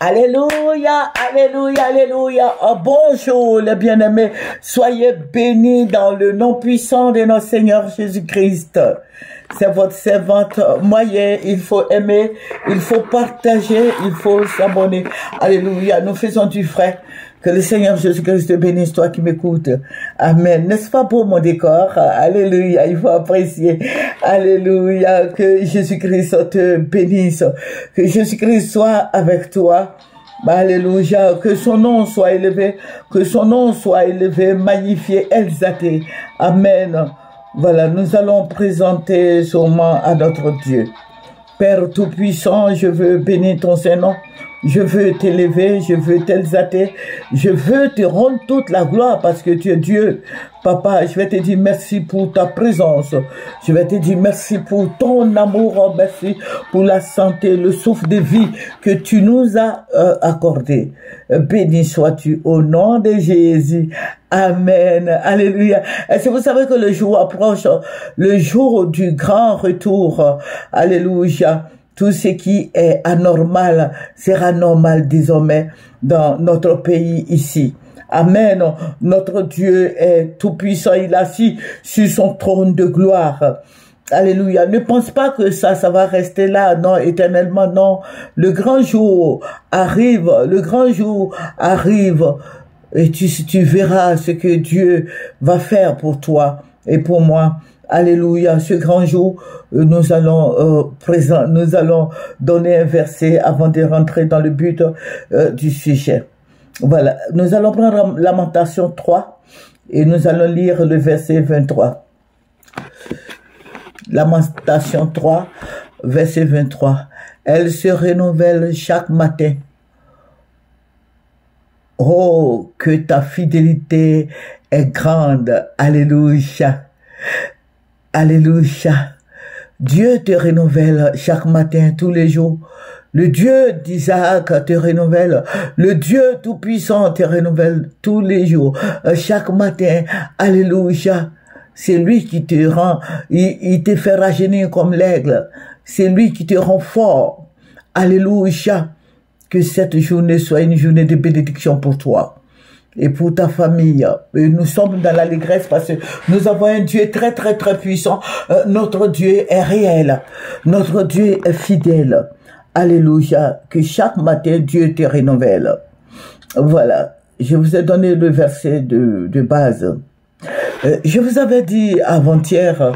Alléluia, alléluia, alléluia. Oh, bonjour les bien-aimés. Soyez bénis dans le nom puissant de notre Seigneur Jésus-Christ. C'est votre servante moyenne. Il faut aimer, il faut partager, il faut s'abonner. Alléluia. Nous faisons du frère. Que le Seigneur Jésus-Christ te bénisse, toi qui m'écoutes. Amen. N'est-ce pas beau mon décor? Alléluia. Il faut apprécier. Alléluia. Que Jésus-Christ te bénisse. Que Jésus-Christ soit avec toi. Alléluia. Que son nom soit élevé. Que son nom soit élevé, magnifié, exalté. Amen. Voilà, nous allons présenter sûrement à notre Dieu. Père Tout-Puissant, je veux bénir ton Saint-Nom. Je veux t'élever, je veux t'exalter, je veux te rendre toute la gloire parce que tu es Dieu. Papa, je vais te dire merci pour ta présence. Je vais te dire merci pour ton amour, merci pour la santé, le souffle de vie que tu nous as accordé. Béni sois-tu au nom de Jésus. Amen. Alléluia. Est-ce que vous savez que le jour approche, le jour du grand retour? Alléluia. Tout ce qui est anormal sera normal désormais dans notre pays ici. Amen. Notre Dieu est tout puissant. Il est assis sur son trône de gloire. Alléluia. Ne pense pas que ça va rester là. Non, éternellement, non. Le grand jour arrive. Le grand jour arrive. Et tu verras ce que Dieu va faire pour toi et pour moi. Alléluia, ce grand jour, nous allons donner un verset avant de rentrer dans le but du sujet. Voilà, nous allons prendre Lamentation 3 et nous allons lire le verset 23. Lamentation 3, verset 23. Elle se renouvelle chaque matin. Oh, que ta fidélité est grande. Alléluia. Alléluia. Dieu te renouvelle chaque matin, tous les jours. Le Dieu d'Isaac te renouvelle. Le Dieu Tout-Puissant te renouvelle tous les jours. Chaque matin. Alléluia. C'est lui qui te rend, il te fait rajeunir comme l'aigle. C'est lui qui te rend fort. Alléluia. Que cette journée soit une journée de bénédiction pour toi et pour ta famille. Et nous sommes dans l'allégresse parce que nous avons un Dieu très, très, très puissant. Notre Dieu est réel. Notre Dieu est fidèle. Alléluia. Que chaque matin, Dieu te renouvelle. Voilà. Je vous ai donné le verset de base. Je vous avais dit avant-hier,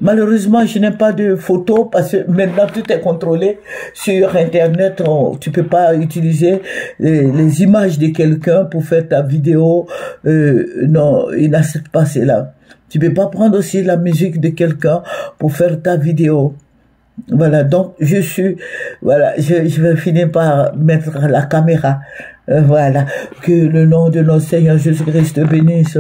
malheureusement, je n'ai pas de photos parce que maintenant tout est contrôlé sur Internet. Tu peux pas utiliser les images de quelqu'un pour faire ta vidéo. Non, ils n'acceptent pas cela. Tu peux pas prendre aussi la musique de quelqu'un pour faire ta vidéo. Voilà, donc je vais finir par mettre la caméra. Voilà, que le nom de notre Seigneur Jésus-Christ te bénisse.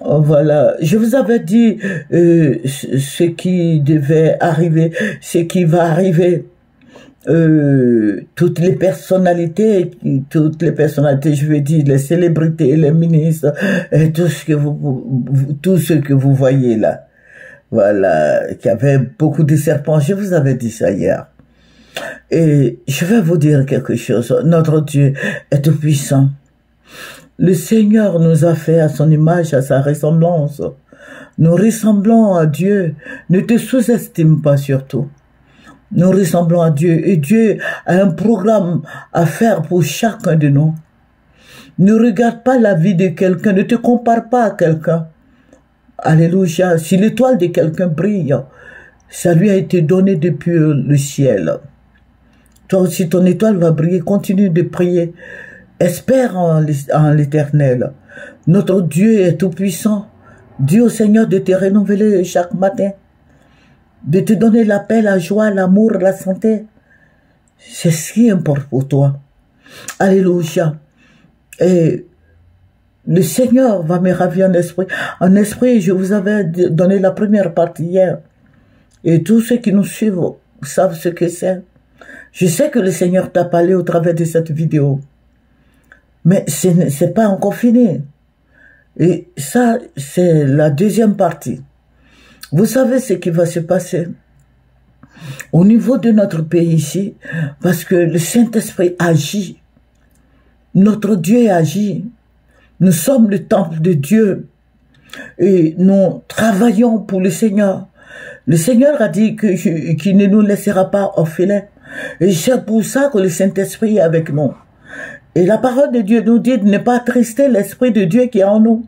Voilà, je vous avais dit ce qui devait arriver, ce qui va arriver. Toutes les personnalités, je veux dire, les célébrités, les ministres, et tout ce que vous voyez là. Voilà, qu'il y avait beaucoup de serpents. Je vous avais dit ça hier. Et je vais vous dire quelque chose. Notre Dieu est tout puissant. Le Seigneur nous a fait à son image, à sa ressemblance. Nous ressemblons à Dieu. Ne te sous-estime pas surtout. Nous ressemblons à Dieu. Et Dieu a un programme à faire pour chacun de nous. Ne regarde pas la vie de quelqu'un. Ne te compare pas à quelqu'un. Alléluia. Si l'étoile de quelqu'un brille, ça lui a été donné depuis le ciel. Toi aussi, ton étoile va briller. Continue de prier. Espère en l'Éternel. Notre Dieu est tout puissant. Dis au Seigneur de te renouveler chaque matin. De te donner la paix, la joie, l'amour, la santé. C'est ce qui importe pour toi. Alléluia. Et le Seigneur va me ravir en esprit. En esprit, je vous avais donné la première partie hier. Et tous ceux qui nous suivent savent ce que c'est. Je sais que le Seigneur t'a parlé au travers de cette vidéo. Mais c'est pas encore fini. Et ça, c'est la deuxième partie. Vous savez ce qui va se passer. au niveau de notre pays ici, parce que le Saint-Esprit agit. Notre Dieu agit. Nous sommes le temple de Dieu et nous travaillons pour le Seigneur. Le Seigneur a dit qu'il ne nous laissera pas orphelins. Et c'est pour ça que le Saint-Esprit est avec nous. Et la parole de Dieu nous dit de ne pas attrister l'Esprit de Dieu qui est en nous.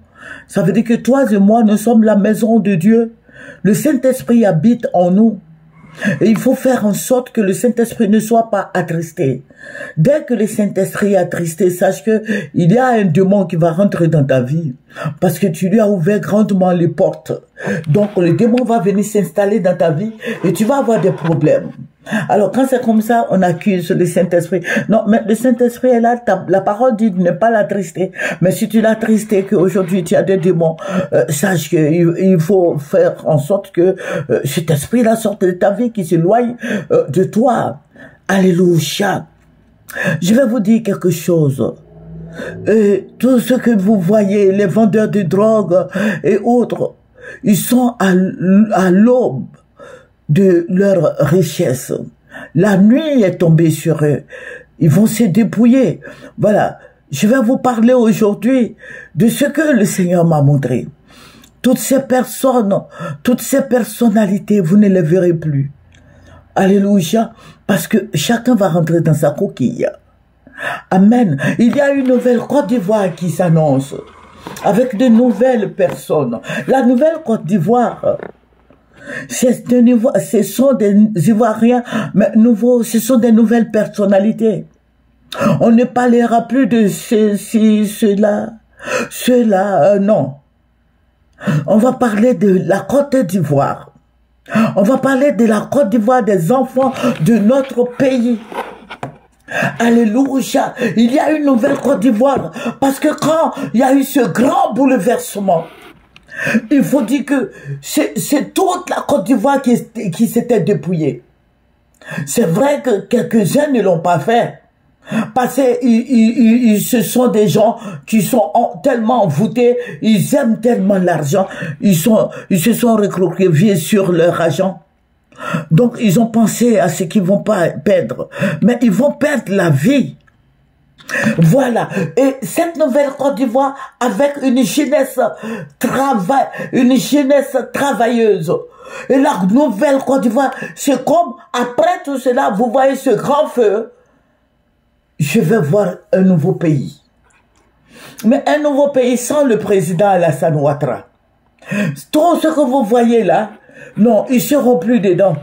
Ça veut dire que toi et moi, nous sommes la maison de Dieu. Le Saint-Esprit habite en nous. Et il faut faire en sorte que le Saint-Esprit ne soit pas attristé. Dès que le Saint-Esprit est attristé, sache que il y a un démon qui va rentrer dans ta vie. Parce que tu lui as ouvert grandement les portes. Donc le démon va venir s'installer dans ta vie et tu vas avoir des problèmes. Alors quand c'est comme ça, on accuse le Saint-Esprit. Non, mais le Saint-Esprit est là, la parole dit de ne pas l'attrister. Mais si tu l'attristes, qu'aujourd'hui tu as des démons, sache qu'il faut faire en sorte que cet esprit-là sorte de ta vie, qui s'éloigne de toi. Alléluia. Je vais vous dire quelque chose. Tout ce que vous voyez, les vendeurs de drogue et autres, ils sont à l'aube de leur richesse. La nuit est tombée sur eux. Ils vont se dépouiller. Voilà. Je vais vous parler aujourd'hui de ce que le Seigneur m'a montré. Toutes ces personnes, toutes ces personnalités, vous ne les verrez plus. Alléluia. Parce que chacun va rentrer dans sa coquille. Amen. Il y a une nouvelle Côte d'Ivoire qui s'annonce. Avec de nouvelles personnes. La nouvelle Côte d'Ivoire, ce sont des Ivoiriens, mais nouveaux, ce sont des nouvelles personnalités. On ne parlera plus de ceci, cela, non. On va parler de la Côte d'Ivoire. On va parler de la Côte d'Ivoire, des enfants de notre pays. Alléluia. Il y a une nouvelle Côte d'Ivoire. Parce que quand il y a eu ce grand bouleversement, il faut dire que c'est toute la Côte d'Ivoire qui s'était dépouillée. C'est vrai que quelques-uns ne l'ont pas fait. Parce que ce sont des gens qui sont tellement envoûtés, ils aiment tellement l'argent, ils se sont recroquevillés sur leur argent. Donc ils ont pensé à ce qu'ils vont pas perdre. Mais ils vont perdre la vie. Voilà. Et cette nouvelle Côte d'Ivoire avec une jeunesse travailleuse. Et la nouvelle Côte d'Ivoire, c'est comme après tout cela, vous voyez ce grand feu, je vais voir un nouveau pays. Mais un nouveau pays sans le président Alassane Ouattara. Tout ce que vous voyez là, non, ils seront plus dedans.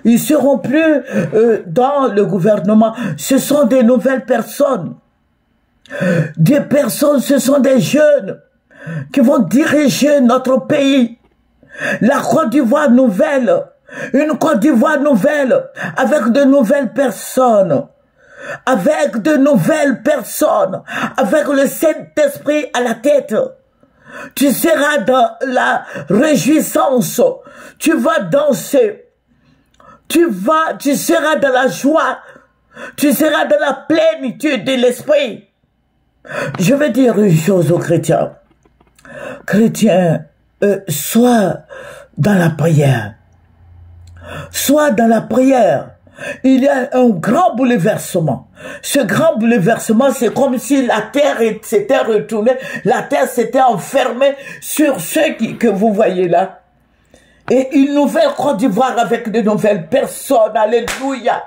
Ils seront plus dans le gouvernement. Ce sont des nouvelles personnes. Des personnes, ce sont des jeunes qui vont diriger notre pays. La Côte d'Ivoire nouvelle. Une Côte d'Ivoire nouvelle. Avec de nouvelles personnes. Avec de nouvelles personnes. Avec le Saint-Esprit à la tête. Tu seras dans la réjouissance. Tu vas danser. Tu seras dans la joie. Tu seras dans la plénitude de l'esprit. Je vais dire une chose aux chrétiens. Chrétiens, sois dans la prière. Sois dans la prière. Il y a un grand bouleversement. Ce grand bouleversement, c'est comme si la terre s'était retournée, la terre s'était enfermée sur ceux que vous voyez là. Et une nouvelle Côte d'Ivoire avec de nouvelles personnes, alléluia.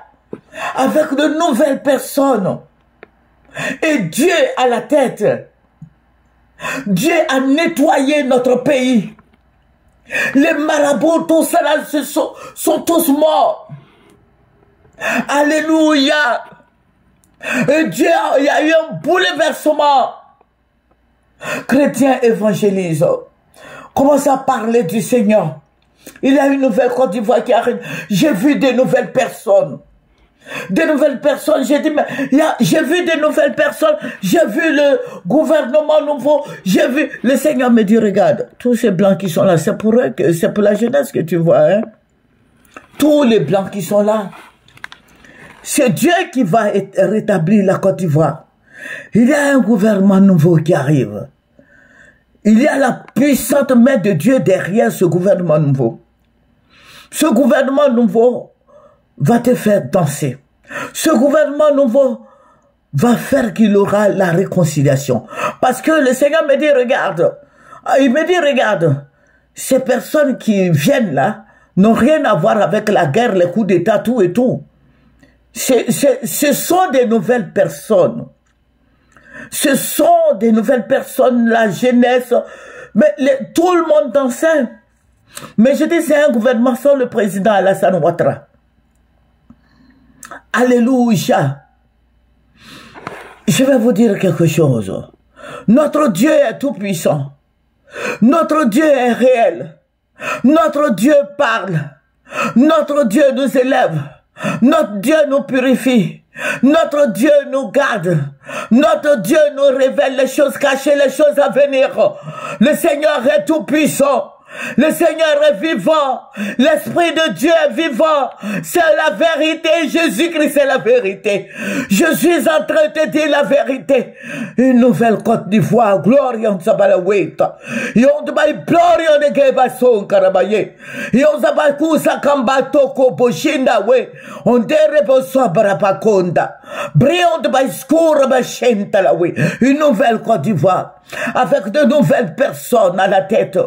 Avec de nouvelles personnes. Et Dieu à la tête. Dieu a nettoyé notre pays. Les marabouts, tout ça là, sont tous morts. Alléluia. Et Dieu, il y a eu un bouleversement. Chrétiens évangélisent. Commence à parler du Seigneur. Il y a une nouvelle Côte d'Ivoire qui arrive. J'ai vu des nouvelles personnes. Des nouvelles personnes. J'ai dit, mais j'ai vu des nouvelles personnes. J'ai vu le gouvernement nouveau. J'ai vu. Le Seigneur me dit, regarde, tous ces blancs qui sont là, c'est pour eux, c'est pour la jeunesse que tu vois. Hein? Tous les blancs qui sont là. C'est Dieu qui va rétablir la Côte d'Ivoire. Il y a un gouvernement nouveau qui arrive. Il y a la puissante main de Dieu derrière ce gouvernement nouveau. Ce gouvernement nouveau va te faire danser. Ce gouvernement nouveau va faire qu'il aura la réconciliation. Parce que le Seigneur me dit, regarde, il me dit, regarde, ces personnes qui viennent là n'ont rien à voir avec la guerre, les coups d'État, tout et tout. Ce sont des nouvelles personnes. Ce sont des nouvelles personnes, la jeunesse, mais tout le monde dansait. Mais je dis, c'est un gouvernement sans le président Alassane Ouattara. Alléluia. Je vais vous dire quelque chose. Notre Dieu est tout puissant. Notre Dieu est réel. Notre Dieu parle. Notre Dieu nous élève. Notre Dieu nous purifie. Notre Dieu nous garde. Notre Dieu nous révèle les choses cachées, les choses à venir. Le Seigneur est tout puissant. Le Seigneur est vivant. L'Esprit de Dieu est vivant. C'est la vérité. Jésus-Christ est la vérité. Je suis en train de dire la vérité. Une nouvelle Côte d'Ivoire. Gloria en Sabalaweta. Yon de bay gloria de Geba son karabaye. Yon zabaku sakamba toko boshinda we. On derebo sobarapakonda. Brion de bay skoura bachenta la we. Une nouvelle Côte d'Ivoire. Avec de nouvelles personnes à la tête.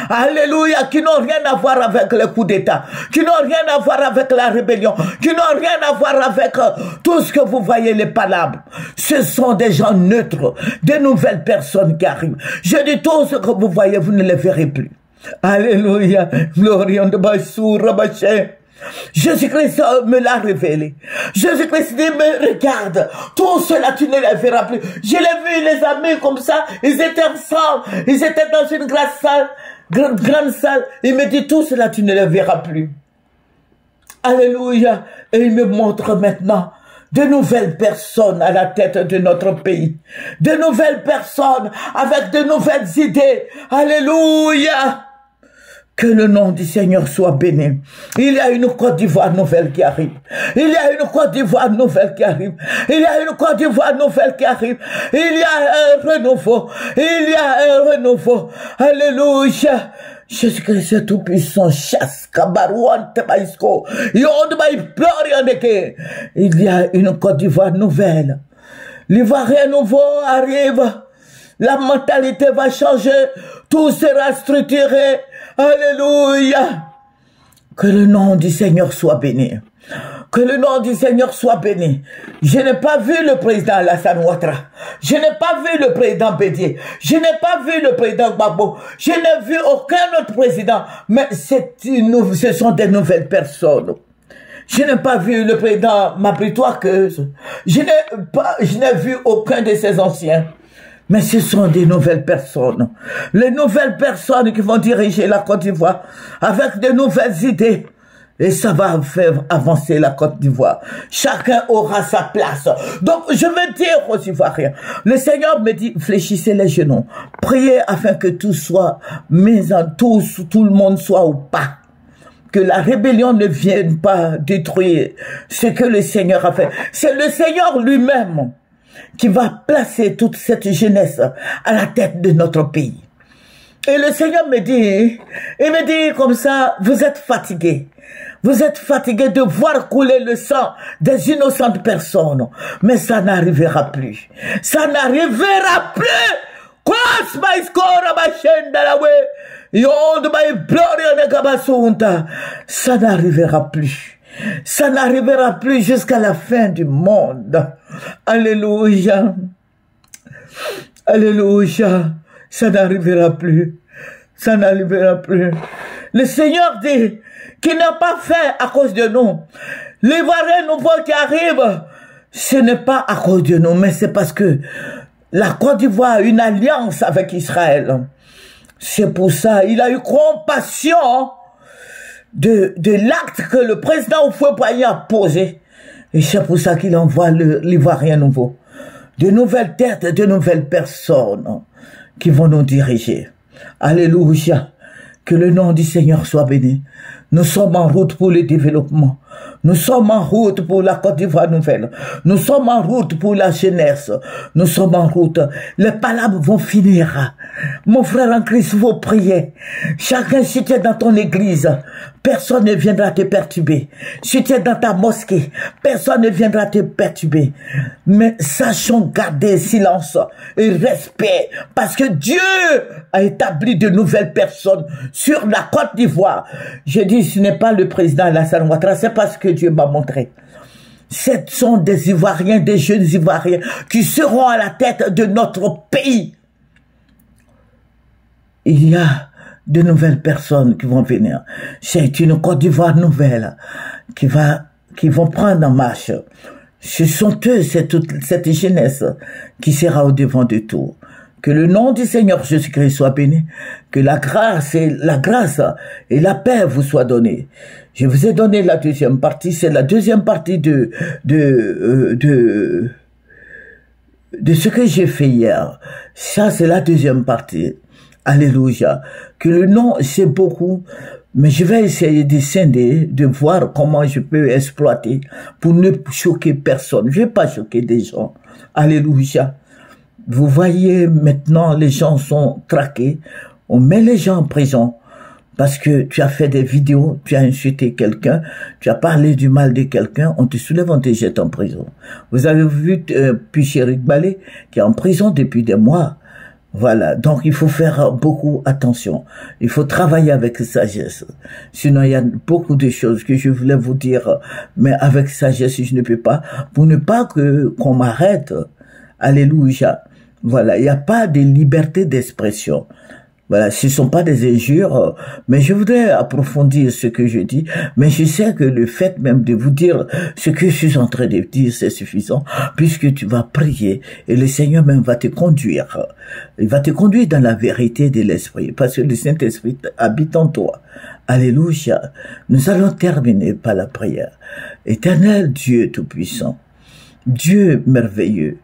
Alléluia, qui n'ont rien à voir avec le coup d'État, qui n'ont rien à voir avec la rébellion, qui n'ont rien à voir avec tout ce que vous voyez, les palabres. Ce sont des gens neutres, des nouvelles personnes qui arrivent. Je dis tout ce que vous voyez, vous ne les verrez plus. Alléluia, gloria de Bassoura Baché. Jésus-Christ me l'a révélé. Jésus-Christ dit, mais regarde, tout cela tu ne les verras plus. Je l'ai vu, les amis comme ça, ils étaient ensemble, ils étaient dans une grande salle. Il me dit, tout cela tu ne les verras plus. Alléluia. Et il me montre maintenant de nouvelles personnes à la tête de notre pays. De nouvelles personnes avec de nouvelles idées. Alléluia. Que le nom du Seigneur soit béni. Il y a une Côte d'Ivoire nouvelle qui arrive. Il y a une Côte d'Ivoire nouvelle qui arrive. Il y a une Côte d'Ivoire nouvelle qui arrive. Il y a un renouveau. Il y a un renouveau. Alléluia. Jésus-Christ est tout puissant. Chasse, kabarouan, tebaïsko. Yond baï plorianeke. Il y a une Côte d'Ivoire nouvelle. L'Ivoirien nouveau arrive. La mentalité va changer. Tout sera structuré. Alléluia. Que le nom du Seigneur soit béni. Que le nom du Seigneur soit béni. Je n'ai pas vu le président Alassane Ouattara. Je n'ai pas vu le président Bédié. Je n'ai pas vu le président Gbagbo. Je n'ai vu aucun autre président. Mais ce sont des nouvelles personnes. Je n'ai pas vu le président Mabritois Keuse. Je n'ai vu aucun de ces anciens. Mais ce sont des nouvelles personnes. Les nouvelles personnes qui vont diriger la Côte d'Ivoire avec de nouvelles idées. Et ça va faire avancer la Côte d'Ivoire. Chacun aura sa place. Donc, je veux dire aux Ivoiriens, le Seigneur me dit, fléchissez les genoux. Priez afin que tout soit mis en tout le monde soit au pas. Que la rébellion ne vienne pas détruire ce que le Seigneur a fait. C'est le Seigneur lui-même qui va placer toute cette jeunesse à la tête de notre pays. Et le Seigneur me dit, il me dit comme ça, vous êtes fatigués. Vous êtes fatigués de voir couler le sang des innocentes personnes. Mais ça n'arrivera plus. Ça n'arrivera plus. Ça n'arrivera plus. Ça n'arrivera plus jusqu'à la fin du monde. Alléluia. Alléluia. Ça n'arrivera plus. Ça n'arrivera plus. Le Seigneur dit qu'il n'a pas fait à cause de nous. L'Ivoirien nouveau qui arrive, ce n'est pas à cause de nous, mais c'est parce que la Côte d'Ivoire a une alliance avec Israël. C'est pour ça, il a eu compassion de l'acte que le président Houphouët-Boigny a posé. Et c'est pour ça qu'il envoie l'Ivoirien nouveau. De nouvelles têtes, de nouvelles personnes qui vont nous diriger. Alléluia. Que le nom du Seigneur soit béni. Nous sommes en route pour le développement. Nous sommes en route pour la Côte d'Ivoire nouvelle. Nous sommes en route pour la jeunesse. Nous sommes en route. Les palabres vont finir. Mon frère en Christ, vous priez. Chacun, si tu es dans ton église, personne ne viendra te perturber. Si tu es dans ta mosquée, personne ne viendra te perturber. Mais sachons garder silence et respect, parce que Dieu a établi de nouvelles personnes sur la Côte d'Ivoire. Je dis, ce n'est pas le président Alassane Ouattara, c'est parce que Dieu m'a montré. Ce sont des Ivoiriens, des jeunes Ivoiriens qui seront à la tête de notre pays. Il y a de nouvelles personnes qui vont venir. C'est une Côte d'Ivoire nouvelle qui vont prendre en marche. Ce sont eux, c'est toute cette jeunesse qui sera au devant de tout. Que le nom du Seigneur Jésus-Christ soit béni. Que la grâce et la paix vous soient données. Je vous ai donné la deuxième partie. C'est la deuxième partie de ce que j'ai fait hier. Ça, c'est la deuxième partie. Alléluia. Que le nom, c'est beaucoup, mais je vais essayer de scinder, de voir comment je peux exploiter pour ne choquer personne. Je ne vais pas choquer des gens. Alléluia. Vous voyez, maintenant, les gens sont traqués. On met les gens en prison parce que tu as fait des vidéos, tu as insulté quelqu'un, tu as parlé du mal de quelqu'un, on te soulève, on te jette en prison. Vous avez vu Puchéric Balé qui est en prison depuis des mois. Voilà, donc il faut faire beaucoup attention. Il faut travailler avec sagesse. Sinon, il y a beaucoup de choses que je voulais vous dire, mais avec sagesse, je ne peux pas, pour ne pas qu'on m'arrête. Alléluia. Voilà, il n'y a pas de liberté d'expression. Voilà, ce ne sont pas des injures, mais je voudrais approfondir ce que je dis, mais je sais que le fait même de vous dire ce que je suis en train de dire, c'est suffisant, puisque tu vas prier et le Seigneur même va te conduire. Il va te conduire dans la vérité de l'Esprit, parce que le Saint-Esprit habite en toi. Alléluia. Nous allons terminer par la prière. Éternel Dieu Tout-Puissant, Dieu merveilleux,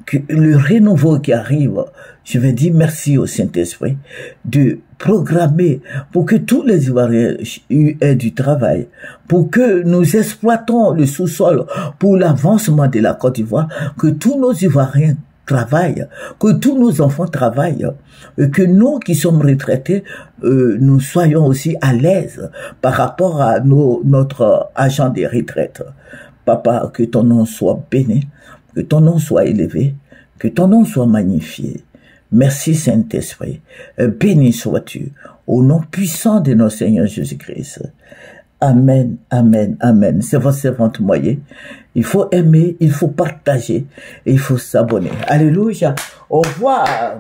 que le renouveau qui arrive, je vais dire merci au Saint-Esprit de programmer pour que tous les Ivoiriens aient du travail, pour que nous exploitons le sous-sol pour l'avancement de la Côte d'Ivoire, que tous nos Ivoiriens travaillent, que tous nos enfants travaillent, et que nous qui sommes retraités, nous soyons aussi à l'aise par rapport à notre agent des retraites. Papa, que ton nom soit béni, que ton nom soit élevé, que ton nom soit magnifié. Merci Saint-Esprit. Béni sois-tu au nom puissant de notre Seigneur Jésus-Christ. Amen, amen, amen. C'est votre servante Moyen. Il faut aimer, il faut partager et il faut s'abonner. Alléluia. Au revoir.